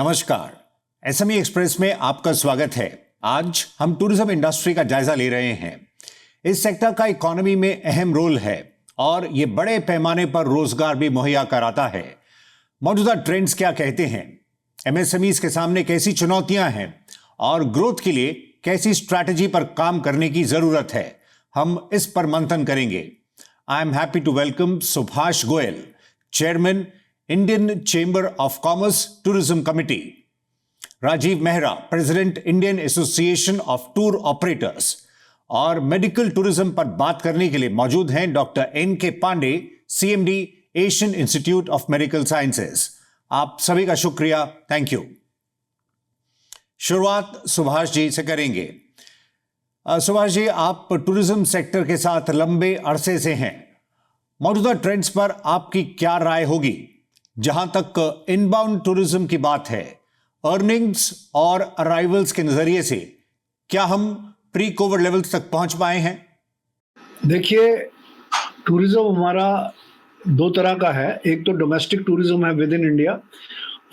नमस्कार, SME express में आपका स्वागत है। आज हम टूरिज्म इंडस्ट्री का जायजा ले रहे हैं। इस सेक्टर का इकोनॉमी में अहम रोल है और ये बड़े पैमाने पर रोजगार भी मुहैया कराता है। मौजूदा ट्रेंड्स क्या कहते हैं, एमएसएमईज के सामने कैसी चुनौतियां हैं और ग्रोथ के लिए कैसी स्ट्रैटेजी पर काम करने की जरूरत है, हम इस पर मंथन करेंगे। I am happy to welcome Subhash Goyal, chairman, Indian chamber of commerce tourism committee, Rajiv Mehra, president, Indian association of tour operators, और मेडिकल टूरिज्म पर बात करने के लिए मौजूद हैं doctor N K. Pandey, CMD, Asian institute of medical sciences. आप सभी का शुक्रिया, थैंक यू। शुरुआत सुभाष जी से करेंगे। सुभाष जी, आप टूरिज्म सेक्टर के साथ लंबे अरसे से हैं। मौजूदा ट्रेंड्स पर आपकी क्या राय होगी? जहां तक इनबाउंड टूरिज्म की बात है, अर्निंग्स और अराइवल्स के नजरिए से क्या हम प्री कोविड लेवल्स तक पहुंच पाए हैं? देखिए, टूरिज्म हमारा दो तरह का है। एक तो डोमेस्टिक टूरिज्म है विद इन इंडिया,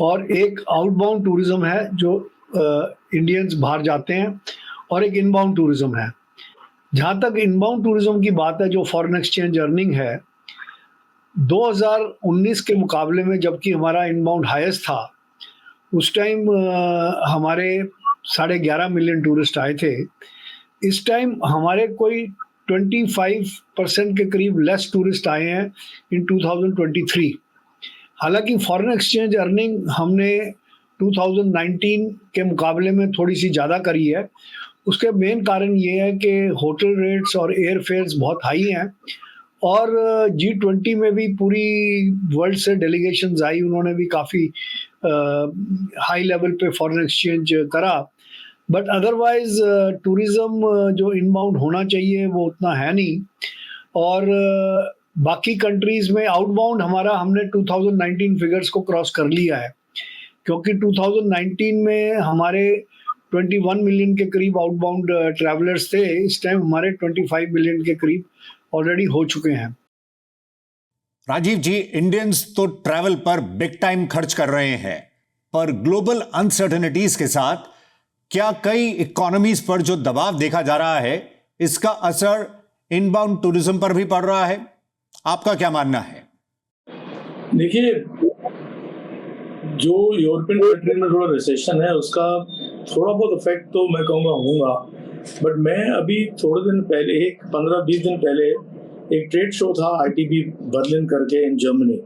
और एक आउटबाउंड टूरिज्म है जो इंडियंस बाहर जाते हैं, और एक इनबाउंड टूरिज्म है। जहाँ तक इनबाउंड टूरिज्म की बात है, जो फॉरेन एक्सचेंज अर्निंग है, 2019 के मुकाबले में जबकि हमारा इनबाउंड हाईएस्ट था, उस टाइम हमारे 11.5 मिलियन टूरिस्ट आए थे। इस टाइम हमारे कोई 25% के करीब लेस टूरिस्ट आए हैं इन 2023। हालांकि फॉरेन एक्सचेंज अर्निंग हमने 2019 के मुकाबले में थोड़ी सी ज़्यादा करी है। उसके मेन कारण ये है कि होटल रेट्स और एयर फेयर्स बहुत हाई हैं, और G20 में भी पूरी वर्ल्ड से डेलीगेशंस आई, उन्होंने भी काफ़ी हाई लेवल पे फॉरेन एक्सचेंज करा। बट अदरवाइज टूरिज़्म जो इनबाउंड होना चाहिए वो उतना है नहीं। और बाकी कंट्रीज़ में आउटबाउंड हमारा, हमने 2019 फिगर्स को क्रॉस कर लिया है, क्योंकि 2019 में हमारे 21 मिलियन के करीब आउटबाउंड ट्रैवलर्स थे। इस टाइम हमारे 25 मिलियन के करीब ऑलरेडी हो चुके हैं। राजीव जी, इंडियंस तो ट्रैवल पर बिग टाइम खर्च कर रहे हैं, पर ग्लोबल अनसर्टेनिटीज के साथ क्या कई इकोनॉमीज पर जो दबाव देखा जा रहा है, इसका असर इनबाउंड टूरिज्म पर भी पड़ रहा है? आपका क्या मानना है? देखिए, जो यूरोपियन कंट्री में थोड़ा रिसेशन है, उसका थोड़ा बहुत इफेक्ट तो मैं कहूँगा होगा। बट मैं अभी थोड़े दिन पहले, 15-20 दिन पहले, एक ट्रेड शो था ITB बर्लिन करके इन जर्मनी।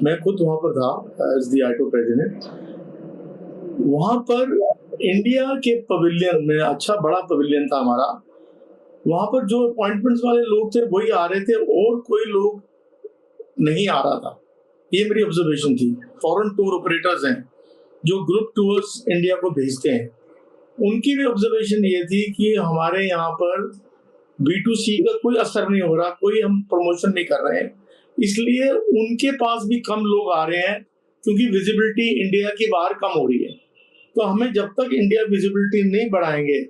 मैं खुद वहाँ पर था एज द आइटो प्रेसिडेंट। वहाँ पर इंडिया के पवेलियन में, अच्छा बड़ा पवेलियन था हमारा, वहाँ पर जो अपॉइंटमेंट्स वाले लोग थे वही आ रहे थे और कोई लोग नहीं आ रहा था। ये मेरी ऑब्जर्वेशन थी। फॉरेन टूर ऑपरेटर्स हैं जो ग्रुप टूर्स इंडिया को भेजते हैं, उनकी भी ऑब्जर्वेशन ये थी कि हमारे यहाँ पर B2C का कोई असर नहीं हो रहा, कोई हम प्रमोशन नहीं कर रहे हैं, इसलिए उनके पास भी कम लोग आ रहे हैं, क्योंकि विजिबिलिटी इंडिया के बाहर कम हो रही है। तो हमें जब तक इंडिया विजिबिलिटी नहीं बढ़ाएंगे,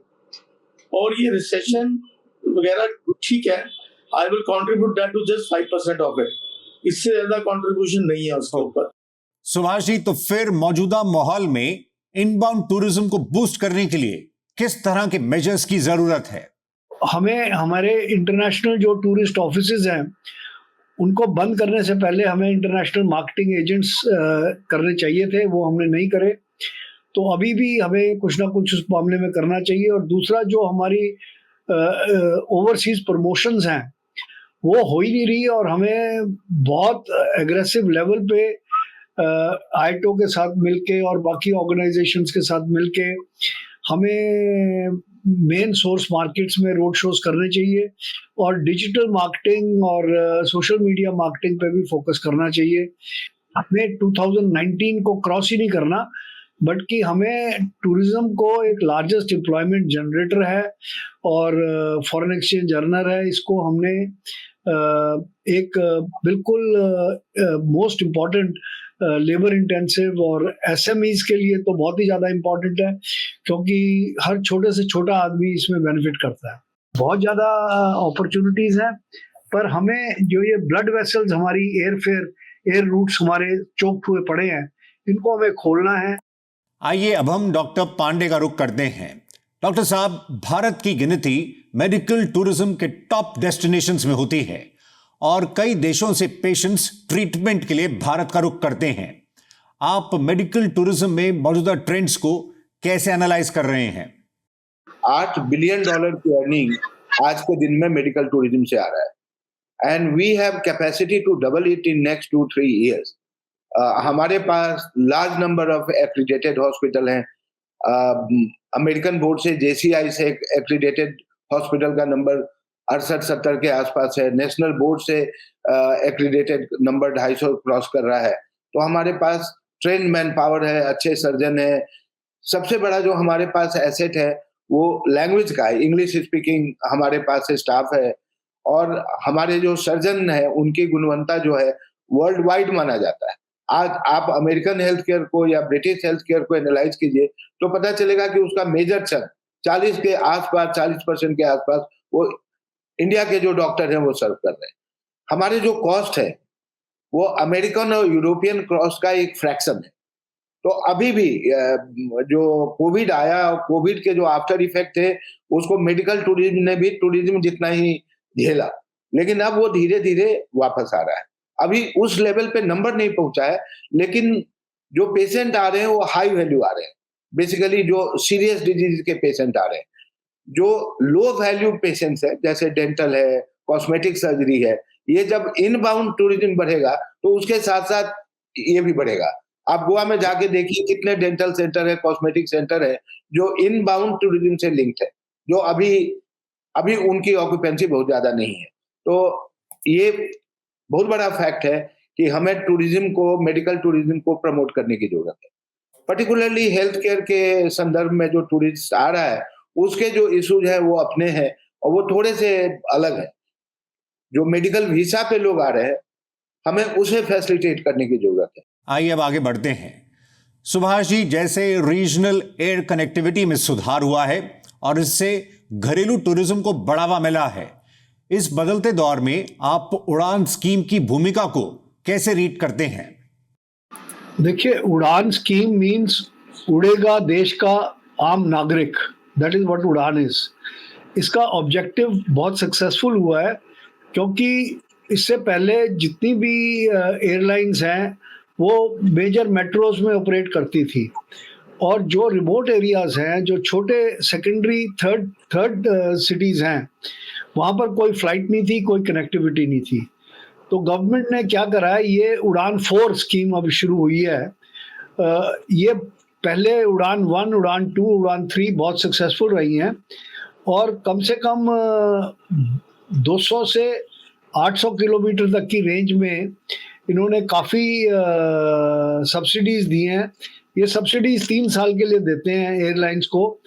और ये रिसेशन वगैरह ठीक है, I will contribute that to just 5% of it, इससे ज्यादा कंट्रीब्यूशन नहीं है उसके ऊपर। सुभाष जी, तो फिर मौजूदा माहौल में इनबाउंड टूरिज्म को बूस्ट करने के लिए किस तरह के मेजर्स की जरूरत है? हमें हमारे इंटरनेशनल जो टूरिस्ट ऑफिसेज हैं, उनको बंद करने से पहले हमें इंटरनेशनल मार्केटिंग एजेंट्स करने चाहिए थे, वो हमने नहीं करे। तो अभी भी हमें कुछ ना कुछ उस मामले में करना चाहिए। और दूसरा, जो हमारी ओवरसीज प्रमोशंस हैं, वो हो ही नहीं रही, और हमें बहुत एग्रेसिव लेवल पे आईटो के साथ मिलके और बाकी ऑर्गेनाइजेशंस के साथ मिलके हमें मेन सोर्स मार्केट्स में रोड शोज करने चाहिए, और डिजिटल मार्केटिंग और सोशल मीडिया मार्केटिंग पे भी फोकस करना चाहिए। हमें 2019 को क्रॉस ही नहीं करना, बल्कि हमें टूरिज्म को एक लार्जेस्ट एम्प्लॉयमेंट जनरेटर है और फॉरेन एक्सचेंज अर्नर है, इसको हमने एक बिल्कुल मोस्ट इम्पॉर्टेंट लेबर इंटेंसिव और एसएमईज के लिए तो बहुत ही ज़्यादा इम्पॉर्टेंट है, क्योंकि हर छोटे से छोटा आदमी इसमें बेनिफिट करता है। बहुत ज़्यादा अपॉर्चुनिटीज़ हैं, पर हमें जो ये ब्लड वेसल्स, हमारी एयर रूट्स हमारे चोक हुए पड़े हैं, इनको हमें खोलना है। आइए अब हम डॉक्टर पांडे का रुख करते हैं। डॉक्टर साहब, भारत की गिनती मेडिकल टूरिज्म के टॉप डेस्टिनेशंस में होती है और कई देशों से पेशेंट्स ट्रीटमेंट के लिए भारत का रुख करते हैं। आप मेडिकल टूरिज्म में मौजूदा ट्रेंड्स को कैसे एनालाइज कर रहे हैं? $8 बिलियन की अर्निंग आज के दिन में मेडिकल टूरिज्म से आ रहा है and we have capacity to double it in next 2-3 years। हमारे पास large number of accredited hospital हैं। अमेरिकन बोर्ड से JCI से एक्रीडेटेड हॉस्पिटल का नंबर 68-70 के आसपास है। नेशनल बोर्ड से एक्रीडेटेड नंबर 250 क्रॉस कर रहा है। तो हमारे पास ट्रेन मैन पावर है, अच्छे सर्जन है। सबसे बड़ा जो हमारे पास एसेट है वो लैंग्वेज का है, इंग्लिश स्पीकिंग हमारे पास से स्टाफ है और हमारे जो सर्जन है उनकी गुणवत्ता जो है वर्ल्ड वाइड माना जाता है। आज आप अमेरिकन हेल्थ केयर को या ब्रिटिश हेल्थ केयर को एनालाइज कीजिए तो पता चलेगा कि उसका मेजर चंक 40 के आसपास, 40% के आसपास वो इंडिया के जो डॉक्टर हैं वो सर्व कर रहे हैं। हमारे जो कॉस्ट है वो अमेरिकन और यूरोपियन कॉस्ट का एक फ्रैक्शन है। तो अभी भी जो कोविड आया, कोविड के जो आफ्टर इफेक्ट थे उसको मेडिकल टूरिज्म ने भी टूरिज्म जितना ही झेला, लेकिन अब वो धीरे धीरे वापस आ रहा है। अभी उस लेवल पे नंबर नहीं पहुंचा है, लेकिन जो पेशेंट आ रहे हैं वो हाई वैल्यू आ रहे हैं। बेसिकली जो सीरियस डिजीज के पेशेंट आ रहे हैं, जो लो वैल्यू पेशेंट्स है जैसे डेंटल है, कॉस्मेटिक सर्जरी है, ये जब इनबाउंड टूरिज्म बढ़ेगा तो उसके साथ साथ ये भी बढ़ेगा। आप गोवा में जाके देखिए कितने डेंटल सेंटर है, कॉस्मेटिक सेंटर है जो इनबाउंड टूरिज्म से लिंक्ड है, जो अभी उनकी ऑक्यूपेंसी बहुत ज्यादा नहीं है। तो ये बहुत बड़ा फैक्ट है कि हमें टूरिज्म को, मेडिकल टूरिज्म को प्रमोट करने की जरूरत है। पर्टिकुलरली हेल्थ केयर के संदर्भ में जो टूरिस्ट आ रहा है उसके जो इश्यूज है वो अपने हैं और वो थोड़े से अलग है। जो मेडिकल वीजा पे लोग आ रहे हैं हमें उसे फैसिलिटेट करने की जरूरत है। आइए अब आगे बढ़ते हैं। सुभाष जी, जैसे रीजनल एयर कनेक्टिविटी में सुधार हुआ है और इससे घरेलू टूरिज्म को बढ़ावा मिला है, इस बदलते दौर में आप उड़ान स्कीम की भूमिका को कैसे रीड करते हैं? देखिए, उड़ान स्कीम मीन्स उड़ेगा देश का आम नागरिक, दैट इज व्हाट उड़ान इज। इसका ऑब्जेक्टिव बहुत सक्सेसफुल हुआ है क्योंकि इससे पहले जितनी भी एयरलाइंस हैं वो मेजर मेट्रोज में ऑपरेट करती थी और जो रिमोट एरियाज हैं, जो छोटे सेकेंडरी थर्ड सिटीज़ हैं, वहाँ पर कोई फ्लाइट नहीं थी, कोई कनेक्टिविटी नहीं थी। तो गवर्नमेंट ने क्या करा है, ये उड़ान 4 स्कीम अभी शुरू हुई है। ये पहले उड़ान 1, उड़ान 2, उड़ान 3 बहुत सक्सेसफुल रही हैं और कम से कम 200 से 800 किलोमीटर तक की रेंज में इन्होंने काफ़ी सब्सिडीज़ दी हैं। ये सब्सिडीज़ 3 साल के लिए देते हैं एयरलाइंस को,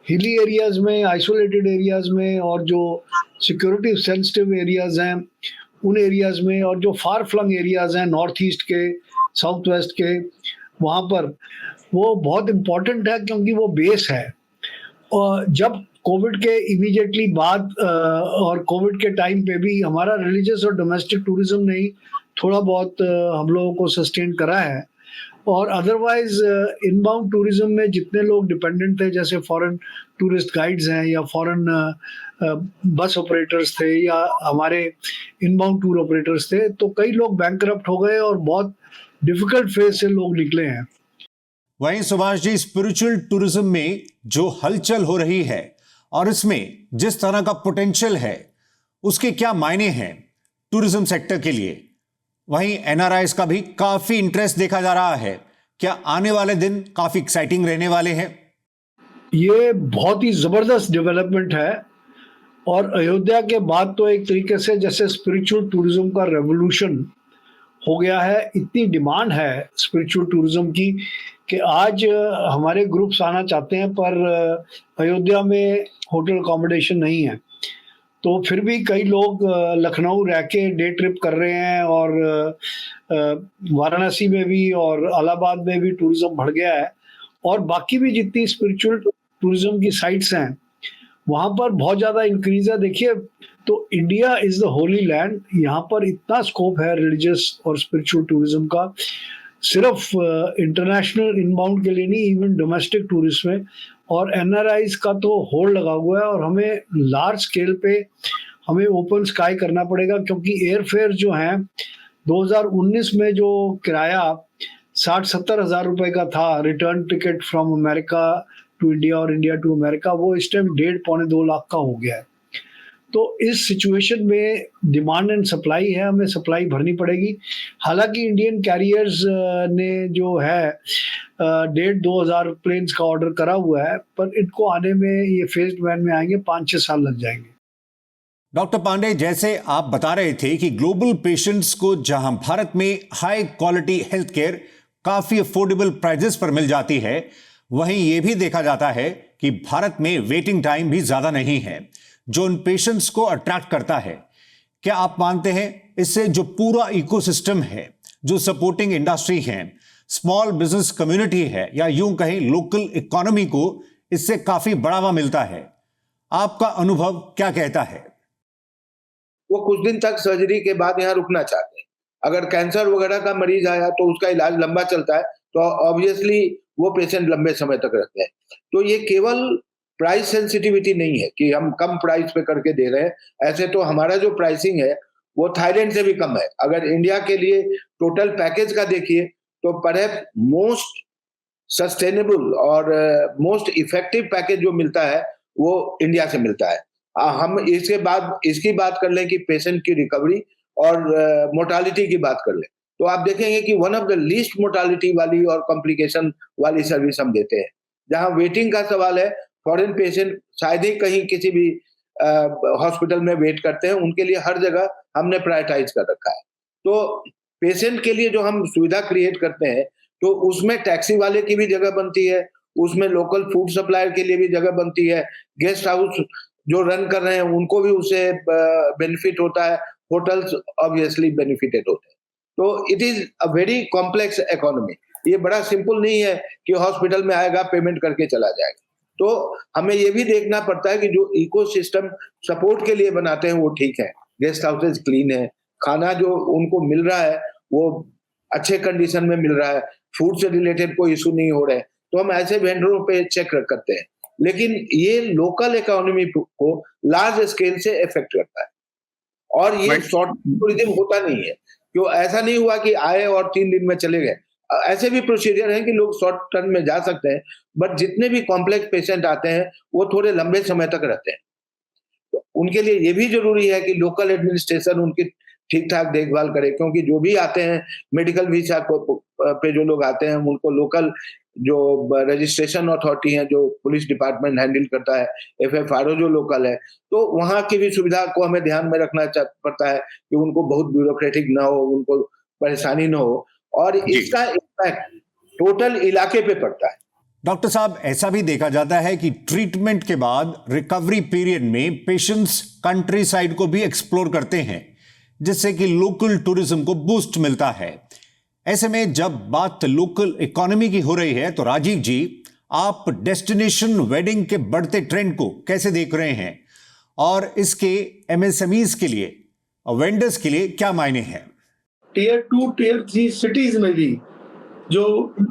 हिली एरियाज़ में, आइसोलेटेड एरियाज़ में और जो सिक्योरिटी सेंसिटिव एरियाज़ हैं उन एरियाज़ में, और जो फार फ्लंग एरियाज़ हैं नॉर्थ ईस्ट के, साउथ वेस्ट के, वहाँ पर वो बहुत इम्पॉर्टेंट है क्योंकि वो बेस है। और जब कोविड के इमीडिएटली बाद और कोविड के टाइम पे भी हमारा रिलीजियस और डोमेस्टिक टूरिज्म ने ही थोड़ा बहुत हम लोगों को सस्टेन करा है। और अदरवाइज इनबाउंड टूरिज्म में जितने लोग डिपेंडेंट थे, जैसे फॉरेन टूरिस्ट गाइड्स हैं या फॉरेन बस ऑपरेटर्स थे या हमारे इनबाउंड टूर ऑपरेटर्स थे, तो कई लोग बैंकरप्ट हो गए और बहुत डिफिकल्ट फेज से लोग निकले हैं। वहीं सुभाष जी, स्पिरिचुअल टूरिज्म में जो हलचल हो रही है और इसमें जिस तरह का पोटेंशियल है, उसके क्या मायने हैं टूरिज्म सेक्टर के लिए? वहीं एनआरआईज का भी काफी इंटरेस्ट देखा जा रहा है। क्या आने वाले दिन काफी एक्साइटिंग रहने वाले हैं? ये बहुत ही जबरदस्त डेवलपमेंट है और अयोध्या के बाद तो एक तरीके से जैसे स्पिरिचुअल टूरिज्म का रेवोल्यूशन हो गया है। इतनी डिमांड है स्पिरिचुअल टूरिज्म की कि आज हमारे ग्रुप्स आना चाहते हैं पर अयोध्या में होटल अकोमोडेशन नहीं है, तो फिर भी कई लोग लखनऊ रह के डे ट्रिप कर रहे हैं और वाराणसी में भी और इलाहाबाद में भी टूरिज्म बढ़ गया है और बाकी भी जितनी स्पिरिचुअल टूरिज्म की साइट्स हैं वहाँ पर बहुत ज़्यादा इंक्रीज है। देखिए, तो India is the Holi land, यहाँ पर इतना स्कोप है रिलीजियस और स्पिरिचुअल टूरिज्म का। सिर्फ इंटरनेशनल इनबाउंड के लिए नहीं, इवन डोमेस्टिक टूरिस्ट में, और एनआरआईज का तो होल्ड लगा हुआ है। और हमें लार्ज स्केल पे हमें ओपन स्काई करना पड़ेगा, क्योंकि एयर फेयर जो हैं 2019 में जो किराया 60-70 हज़ार रुपए का था return ticket from America to India और इंडिया टू अमेरिका, वो इस टाइम 1.5-2 लाख का हो गया है। तो इस सिचुएशन में डिमांड एंड सप्लाई है, हमें सप्लाई भरनी पड़ेगी। हालांकि इंडियन कैरियर्स ने जो है 1,500-2 हज़ार प्लेन्स का ऑर्डर करा हुआ है, पर इनको आने में, ये फेज्ड मैन में आएंगे, 5-6 साल लग जाएंगे। डॉक्टर पांडे, जैसे आप बता रहे थे कि ग्लोबल पेशेंट्स को जहां भारत में हाई क्वालिटी हेल्थ केयर काफी अफोर्डेबल प्राइजेस पर मिल जाती है, वहीं यह भी देखा जाता है कि भारत में वेटिंग टाइम भी ज्यादा नहीं है, जो उन पेशेंट्स को अट्रैक्ट करता है। क्या आप मानते हैं इससे जो पूरा इकोसिस्टम है, जो सपोर्टिंग इंडस्ट्री है, स्मॉल बिजनेस कम्युनिटी है, या यूं कहें लोकल इकोनॉमी को इससे काफी बढ़ावा मिलता है? आपका अनुभव क्या कहता है? वो कुछ दिन तक सर्जरी के बाद यहाँ रुकना चाहते हैं। अगर कैंसर वगैरह का मरीज आया तो उसका इलाज लंबा चलता है, तो ऑब्वियसली वो पेशेंट लंबे समय तक रहते हैं। तो ये केवल प्राइस सेंसिटिविटी नहीं है कि हम कम प्राइस पे करके दे रहे हैं। ऐसे तो हमारा जो प्राइसिंग है वो थाईलैंड से भी कम है। अगर इंडिया के लिए टोटल पैकेज का देखिए तो परहैप्स मोस्ट सस्टेनेबल और मोस्ट इफेक्टिव पैकेज जो मिलता है वो इंडिया से मिलता है। हम इसकी बात कर लें कि पेशेंट की रिकवरी और मोर्टालिटी की बात कर लें, तो आप देखेंगे कि one of the least mortality वाली और कॉम्प्लिकेशन वाली सर्विस हम देते हैं। जहां वेटिंग का सवाल है, फॉरेन पेशेंट शायद ही कहीं किसी भी हॉस्पिटल में वेट करते हैं, उनके लिए हर जगह हमने प्रायोरिटाइज कर रखा है। तो पेशेंट के लिए जो हम सुविधा क्रिएट करते हैं, तो उसमें टैक्सी वाले की भी जगह बनती है, उसमें लोकल फूड सप्लायर के लिए भी जगह बनती है, गेस्ट हाउस जो रन कर रहे हैं उनको भी उससे बेनिफिट होता है, होटल्स ऑब्वियसली बेनिफिटेड होते हैं। तो it is a very complex economy. ये बड़ा सिंपल नहीं है कि हॉस्पिटल में आएगा पेमेंट करके चला जाएगा। तो हमें ये भी देखना पड़ता है कि जो इकोसिस्टम सपोर्ट के लिए बनाते हैं वो ठीक है, गेस्ट हाउसेज क्लीन है, खाना जो उनको मिल रहा है वो अच्छे कंडीशन में मिल रहा है, फूड से रिलेटेड कोई इशू नहीं हो रहे हैं, तो हम ऐसे वेंडरों पे चेक करते हैं। लेकिन ये लोकल इकोनॉमी को लार्ज स्केल से इफेक्ट करता है, और ये शॉर्ट टूरिज्म होता नहीं है। क्यों ऐसा नहीं हुआ कि आए और 3 दिन में चले गए। ऐसे भी प्रोसीजर हैं कि लोग शॉर्ट टर्म में जा सकते हैं, बट जितने भी कॉम्प्लेक्स पेशेंट आते हैं वो थोड़े लंबे समय तक रहते हैं। तो उनके लिए ये भी जरूरी है कि लोकल एडमिनिस्ट्रेशन उनकी ठीक ठाक देखभाल करे, क्योंकि जो भी आते हैं मेडिकल वीजा पे जो लोग आते हैं उनको लोकल जो रजिस्ट्रेशन अथॉरिटी है, जो पुलिस डिपार्टमेंट हैंडल करता है, एफएफआरओ जो लोकल है, तो वहां की भी सुविधा को हमें ध्यान में रखना पड़ता है कि उनको बहुत ब्यूरोक्रेटिक ना हो, उनको परेशानी ना हो, और इसका इम्पैक्ट टोटल इलाके पे पड़ता है। डॉक्टर साहब, ऐसा भी देखा जाता है कि ट्रीटमेंट के बाद रिकवरी पीरियड में पेशेंट्स कंट्री साइड को भी एक्सप्लोर करते हैं, जिससे कि लोकल टूरिज्म को बूस्ट मिलता है। ऐसे में जब बात लोकल इकोनॉमी की हो रही है, तो राजीव जी, आप डेस्टिनेशन वेडिंग के बढ़ते ट्रेंड को कैसे देख रहे हैं, और इसके एमएसएमईज के लिए और वेंडर्स के लिए क्या मायने हैं? टियर 2, टियर 3 सिटीज में भी जो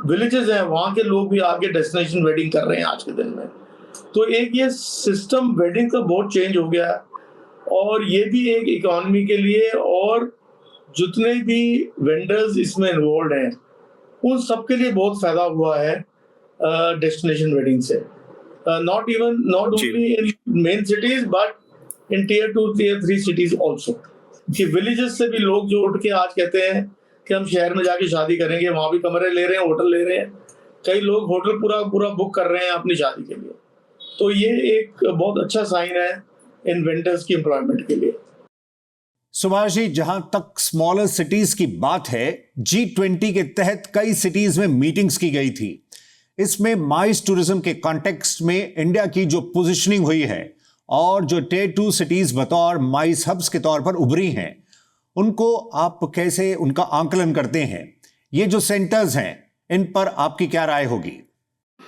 विलेजेस हैं, वहां के लोग भी आके डेस्टिनेशन वेडिंग कर रहे हैं आज के दिन में। तो एक ये सिस्टम वेडिंग का बहुत चेंज हो गया, और ये भी एक इकोनॉमी के लिए, और जितने भी वेंडर्स इसमें इन्वॉल्व हैं उन सब के लिए बहुत फायदा हुआ है डेस्टिनेशन वेडिंग से। Not only in main cities but in tier 2, tier 3 cities also. कि विलेजेस से भी लोग जो उठ के आज कहते हैं कि हम शहर में जाके शादी करेंगे, वहां भी कमरे ले रहे हैं, होटल ले रहे हैं, कई लोग होटल पूरा बुक कर रहे हैं अपनी शादी के लिए। तो ये एक बहुत अच्छा साइन है इन वेंडर्स की एम्प्लॉयमेंट के लिए। सुभाष जी, जहां तक स्मॉलर सिटीज की बात है, G20 के तहत कई सिटीज में मीटिंग्स की गई थी। इसमें माइस टूरिज्म के कॉन्टेक्स्ट में इंडिया की जो पोजीशनिंग हुई है, और जो टियर 2 सिटीज बतौर माइस हब्स के तौर पर उभरी हैं, उनको आप कैसे उनका आंकलन करते हैं? ये जो सेंटर्स हैं, इन पर आपकी क्या राय होगी?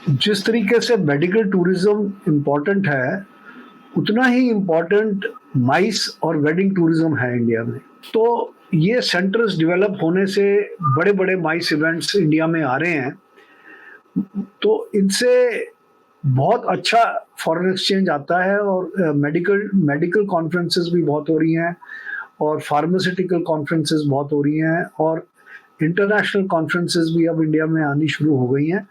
जिस तरीके से मेडिकल टूरिज्म इम्पोर्टेंट है, उतना ही इम्पोर्टेंट माइस और वेडिंग टूरिज्म है इंडिया में। तो ये सेंटर्स डेवलप होने से बड़े बड़े माइस इवेंट्स इंडिया में आ रहे हैं, तो इनसे बहुत अच्छा फॉरेन एक्सचेंज आता है और मेडिकल कॉन्फ्रेंसेस भी बहुत हो रही हैं और फार्मास्यूटिकल कॉन्फ्रेंसेस बहुत हो रही हैं और इंटरनेशनल कॉन्फ्रेंसेस भी अब इंडिया में आनी शुरू हो गई हैं।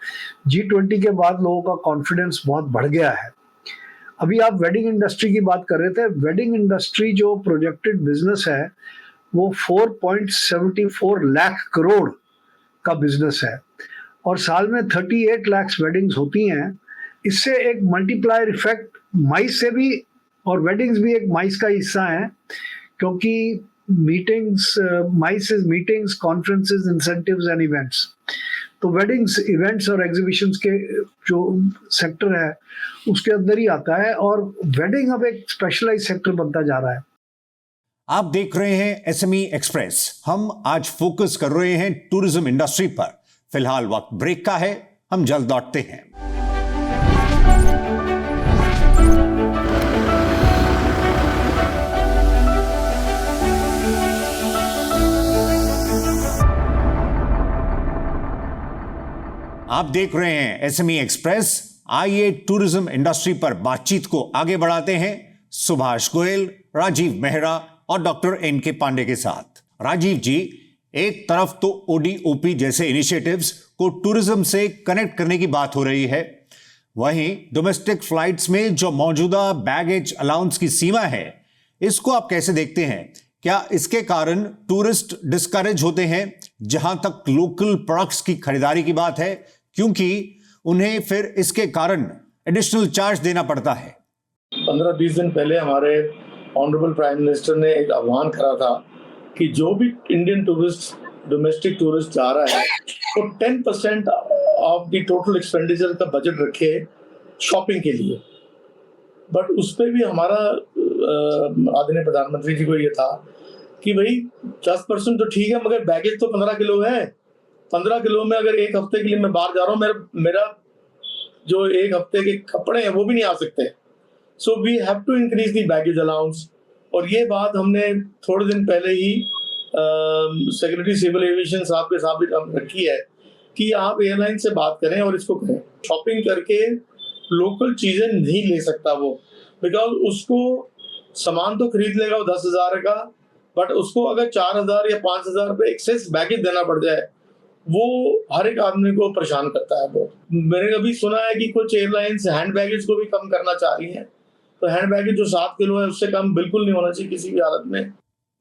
G20 के बाद लोगों का कॉन्फिडेंस बहुत बढ़ गया है। अभी आप वेडिंग इंडस्ट्री की बात कर रहे थे। वेडिंग इंडस्ट्री जो प्रोजेक्टेड बिजनेस है वो 4.74 लाख करोड़ का बिजनेस है और साल में 38 लाख वेडिंग्स होती हैं। इससे एक मल्टीप्लायर इफेक्ट माइस से भी, और वेडिंग्स भी एक माइस का हिस्सा है, क्योंकि meetings, mice is meetings, conferences, incentives and events. तो वेडिंग्स, इवेंट्स और एग्जीबिशंस के जो सेक्टर है उसके अंदर ही आता है और वेडिंग अब एक स्पेशलाइज्ड सेक्टर बनता जा रहा है। आप देख रहे हैं एसएमई एक्सप्रेस। हम आज फोकस कर रहे हैं टूरिज्म इंडस्ट्री पर। फिलहाल वक्त ब्रेक का है, हम जल्द लौटते हैं। आप देख रहे हैं एसएमई एक्सप्रेस। आइए टूरिज्म इंडस्ट्री पर बातचीत को आगे बढ़ाते हैं सुभाष गोयल, राजीव मेहरा और डॉक्टर एनके पांडे के साथ। राजीव जी, एक तरफ तो ओडीओपी जैसे इनिशिएटिव्स को टूरिज्म से कनेक्ट करने की बात हो रही है, वहीं डोमेस्टिक फ्लाइट्स में जो मौजूदा बैगेज अलाउंस की सीमा है, इसको आप कैसे देखते हैं? क्या इसके कारण टूरिस्ट डिस्करेज होते हैं जहां तक लोकल प्रोडक्ट्स की खरीदारी की बात है, क्योंकि उन्हें फिर इसके कारण एडिशनल चार्ज देना पड़ता है? 15-20 दिन पहले हमारे ऑनरेबल प्राइम मिनिस्टर ने एक आह्वान करा था कि जो भी इंडियन टूरिस्ट, डोमेस्टिक टूरिस्ट जा रहा है वो 10% ऑफ द टोटल एक्सपेंडिचर का बजट रखे शॉपिंग के लिए। बट उस पर भी हमारा आदरणीय प्रधानमंत्री जी को ये था कि भाई 10% तो ठीक है, मगर बैगेज तो 15 किलो है। 15 किलो में अगर एक हफ्ते के लिए मैं बाहर जा रहा हूँ, मेरा जो एक हफ्ते के कपड़े हैं वो भी नहीं आ सकते। So we have to increase the baggage allowance. और ये बात हमने थोड़े दिन पहले ही सेक्रेटरी सिविल एविएशन साहब के साथ भी रखी है कि आप एयरलाइन से बात करें और इसको करें। शॉपिंग करके लोकल चीजें नहीं ले सकता वो, बिकॉज उसको सामान तो खरीद लेगा वो 10,000 का, बट उसको अगर 4,000 या 5,000 रुपये एक्सेस बैगेज देना पड़ जाए, वो हर एक आदमी को परेशान करता है। वो मैंने कभी सुना है कि कुछ एयरलाइंस हैंड बैगेज को भी कम करना चाह रही हैं, तो हैंड बैगेज जो 7 किलो है उससे कम बिल्कुल नहीं होना चाहिए किसी भी हालत में।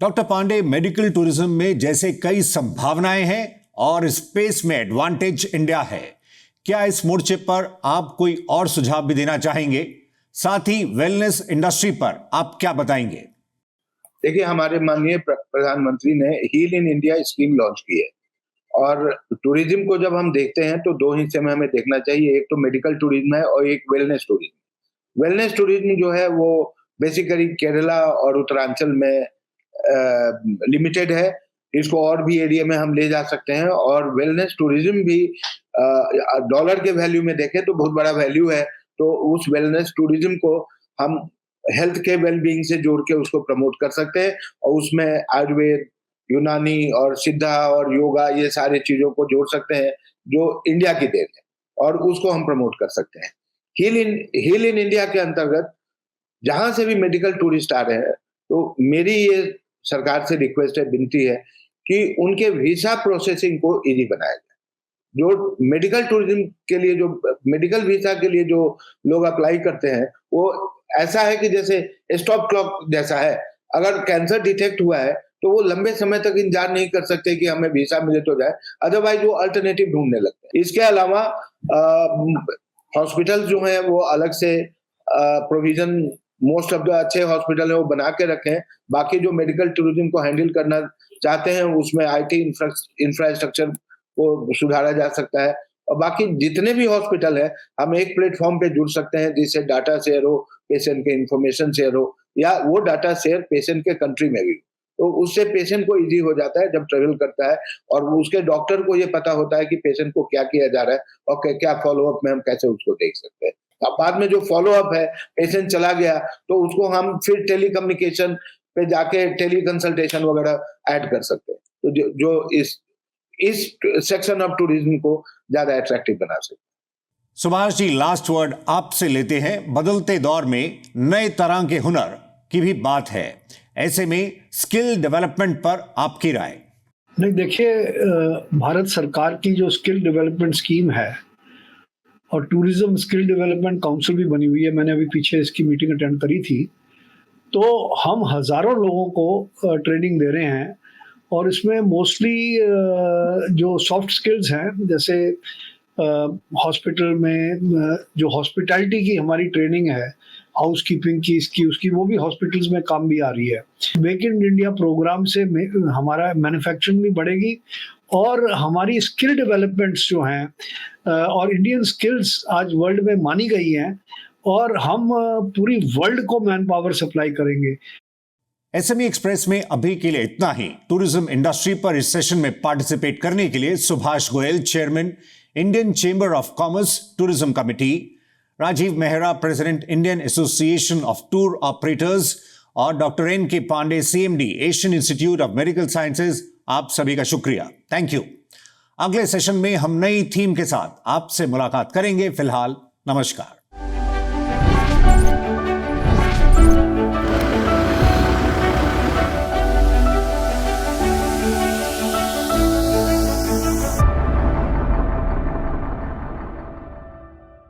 डॉक्टर पांडे, मेडिकल टूरिज्म में जैसे कई संभावनाएं हैं और स्पेस में एडवांटेज इंडिया है, क्या इस मोर्चे पर आप कोई और सुझाव भी देना चाहेंगे? साथ ही वेलनेस इंडस्ट्री पर आप क्या बताएंगे? देखिए, हमारे माननीय प्रधानमंत्री ने heal in India scheme launch की है और टूरिज्म को जब हम देखते हैं तो 2 हिस्से में हमें देखना चाहिए। एक तो मेडिकल टूरिज्म है और एक वेलनेस टूरिज्म। वेलनेस टूरिज्म जो है वो बेसिकली केरला और उत्तरांचल में लिमिटेड है। इसको और भी एरिया में हम ले जा सकते हैं और वेलनेस टूरिज्म भी डॉलर के वैल्यू में देखें तो बहुत बड़ा वैल्यू है। तो उस वेलनेस टूरिज्म को हम हेल्थ के वेलबींग से जोड़ के उसको प्रमोट कर सकते हैं और उसमें आयुर्वेद, यूनानी और सिद्धा और योगा, ये सारी चीजों को जोड़ सकते हैं जो इंडिया की देन है और उसको हम प्रमोट कर सकते हैं। हील इन इंडिया के अंतर्गत जहां से भी मेडिकल टूरिस्ट आ रहे हैं, तो मेरी ये सरकार से रिक्वेस्ट है, विनती है कि उनके वीजा प्रोसेसिंग को इजी बनाया जाए। जो मेडिकल टूरिज्म के लिए, जो मेडिकल वीजा के लिए जो लोग अप्लाई करते हैं, वो ऐसा है कि जैसे स्टॉप क्लॉक जैसा है। अगर कैंसर डिटेक्ट हुआ है तो वो लंबे समय तक इंतजार नहीं कर सकते कि हमें वीजा मिले तो जाए, अदरवाइज वो अल्टरनेटिव ढूंढने लगते हैं। इसके अलावा हॉस्पिटल जो हैं वो अलग से प्रोविजन, मोस्ट ऑफ द अच्छे हॉस्पिटल है वो बना के रखें। बाकी जो मेडिकल टूरिज्म को हैंडल करना चाहते हैं उसमें IT इंफ्रास्ट्रक्चर को सुधारा जा सकता है और बाकी जितने भी हॉस्पिटल है हम एक प्लेटफॉर्म पे जुड़ सकते हैं जिससे डाटा शेयर हो, पेशेंट के इंफॉर्मेशन शेयर हो, या वो डाटा शेयर पेशेंट के कंट्री में भी, तो उससे पेशेंट को इजी हो जाता है जब ट्रेवल करता है और उसके डॉक्टर को ये पता होता है कि पेशेंट को क्या किया जा रहा है और क्या फॉलोअप में हम कैसे उसको देख सकते हैं। अब बाद में जो फॉलोअप है, पेशेंट चला गया तो उसको हम फिर टेलीकम्युनिकेशन पे जाके टेली कंसल्टेशन वगैरह ऐड कर सकते हैं, तो जो इस सेक्शन ऑफ टूरिज्म को ज्यादा अट्रैक्टिव बना सकते हैं। सुभाष जी, लास्ट वर्ड आपसे लेते हैं। बदलते दौर में नए तरह के हुनर की भी बात है, ऐसे में स्किल डेवलपमेंट पर आपकी राय? नहीं, देखिए, भारत सरकार की जो स्किल डेवलपमेंट स्कीम है और टूरिज्म स्किल डेवलपमेंट काउंसिल भी बनी हुई है, मैंने अभी पीछे इसकी मीटिंग अटेंड करी थी, तो हम हज़ारों लोगों को ट्रेनिंग दे रहे हैं और इसमें मोस्टली जो सॉफ्ट स्किल्स हैं, जैसे हॉस्पिटल में जो हॉस्पिटैलिटी की हमारी ट्रेनिंग है, हाउस कीपिंग की, इसकी उसकी, वो भी हॉस्पिटल्स में काम भी आ रही है। मेक इन इंडिया प्रोग्राम से हमारा मैन्युफैक्चरिंग भी बढ़ेगी और हमारी स्किल डेवलपमेंट्स जो हैं और इंडियन स्किल्स आज वर्ल्ड में मानी गई हैं और हम पूरी वर्ल्ड को मैन पावर सप्लाई करेंगे। एसएमई एक्सप्रेस में अभी के लिए इतना ही। टूरिज्म इंडस्ट्री पर इस सेशन में पार्टिसिपेट करने के लिए Subhash Goyal, chairman Indian chamber of commerce tourism committee, Rajiv Mehra, president Indian association of tour operators, और doctor N K. Pandey, CMD, Asian institute of medical sciences, आप सभी का शुक्रिया, थैंक यू। अगले सेशन में हम नई थीम के साथ आपसे मुलाकात करेंगे। फिलहाल नमस्कार।